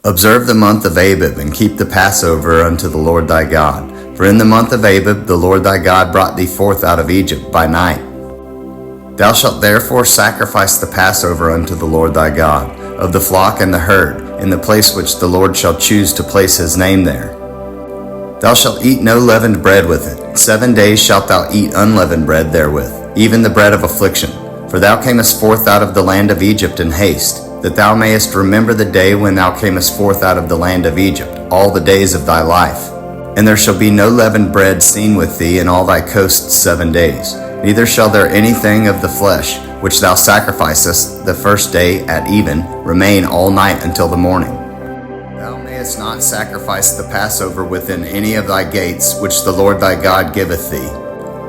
Observe the month of Abib, and keep the Passover unto the Lord thy God. For in the month of Abib the Lord thy God brought thee forth out of Egypt by night. Thou shalt therefore sacrifice the Passover unto the Lord thy God, of the flock and the herd, in the place which the Lord shall choose to place his name there. Thou shalt eat no leavened bread with it. 7 days shalt thou eat unleavened bread therewith, even the bread of affliction. For thou camest forth out of the land of Egypt in haste, that thou mayest remember the day when thou camest forth out of the land of Egypt, all the days of thy life. And there shall be no leavened bread seen with thee in all thy coasts 7 days. Neither shall there anything of the flesh, which thou sacrificest the first day at even, remain all night until the morning. Thou mayest not sacrifice the Passover within any of thy gates, which the Lord thy God giveth thee.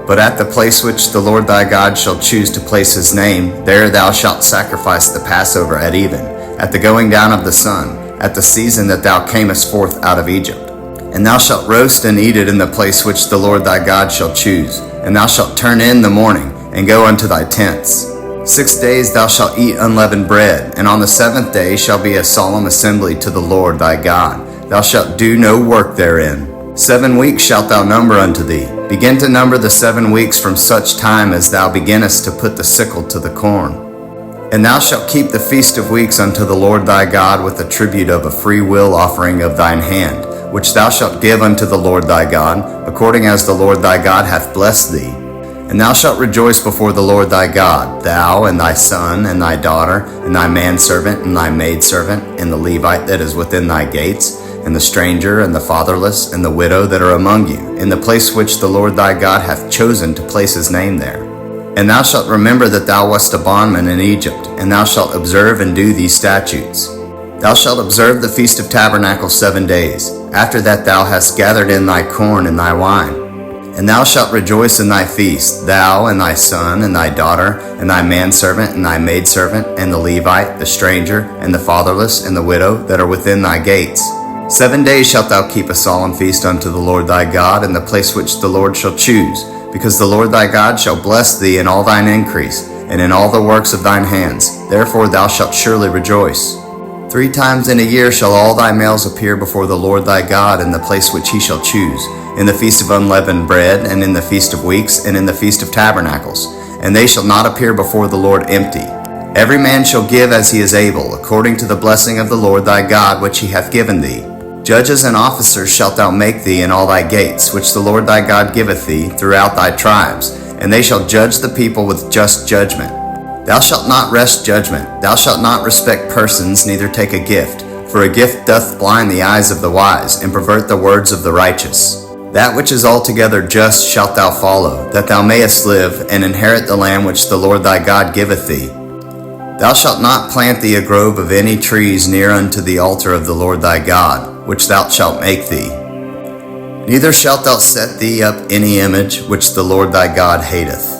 But at the place which the Lord thy God shall choose to place his name, there thou shalt sacrifice the Passover at even, at the going down of the sun, at the season that thou camest forth out of Egypt. And thou shalt roast and eat it in the place which the Lord thy God shall choose. And thou shalt turn in the morning, and go unto thy tents. 6 days thou shalt eat unleavened bread, and on the 7th day shall be a solemn assembly to the Lord thy God. Thou shalt do no work therein. 7 weeks shalt thou number unto thee. Begin to number the 7 weeks from such time as thou beginnest to put the sickle to the corn. And thou shalt keep the feast of weeks unto the Lord thy God with a tribute of a free will offering of thine hand, which thou shalt give unto the Lord thy God, according as the Lord thy God hath blessed thee. And thou shalt rejoice before the Lord thy God, thou and thy son and thy daughter, and thy manservant and thy maidservant, and the Levite that is within thy gates, and the stranger and the fatherless and the widow that are among you, in the place which the Lord thy God hath chosen to place his name there. And thou shalt remember that thou wast a bondman in Egypt, and thou shalt observe and do these statutes. Thou shalt observe the Feast of Tabernacles 7 days. After that thou hast gathered in thy corn and thy wine. And thou shalt rejoice in thy feast, thou and thy son and thy daughter, and thy manservant and thy maidservant, and the Levite, the stranger, and the fatherless, and the widow that are within thy gates. 7 days shalt thou keep a solemn feast unto the Lord thy God in the place which the Lord shall choose, because the Lord thy God shall bless thee in all thine increase, and in all the works of thine hands. Therefore thou shalt surely rejoice. 3 times in a year shall all thy males appear before the Lord thy God in the place which he shall choose, in the feast of unleavened bread, and in the feast of weeks, and in the feast of tabernacles. And they shall not appear before the Lord empty. Every man shall give as he is able, according to the blessing of the Lord thy God which he hath given thee. Judges and officers shalt thou make thee in all thy gates, which the Lord thy God giveth thee throughout thy tribes, and they shall judge the people with just judgment. Thou shalt not wrest judgment. Thou shalt not respect persons, neither take a gift. For a gift doth blind the eyes of the wise, and pervert the words of the righteous. That which is altogether just shalt thou follow, that thou mayest live, and inherit the land which the Lord thy God giveth thee. Thou shalt not plant thee a grove of any trees near unto the altar of the Lord thy God, which thou shalt make thee. Neither shalt thou set thee up any image which the Lord thy God hateth.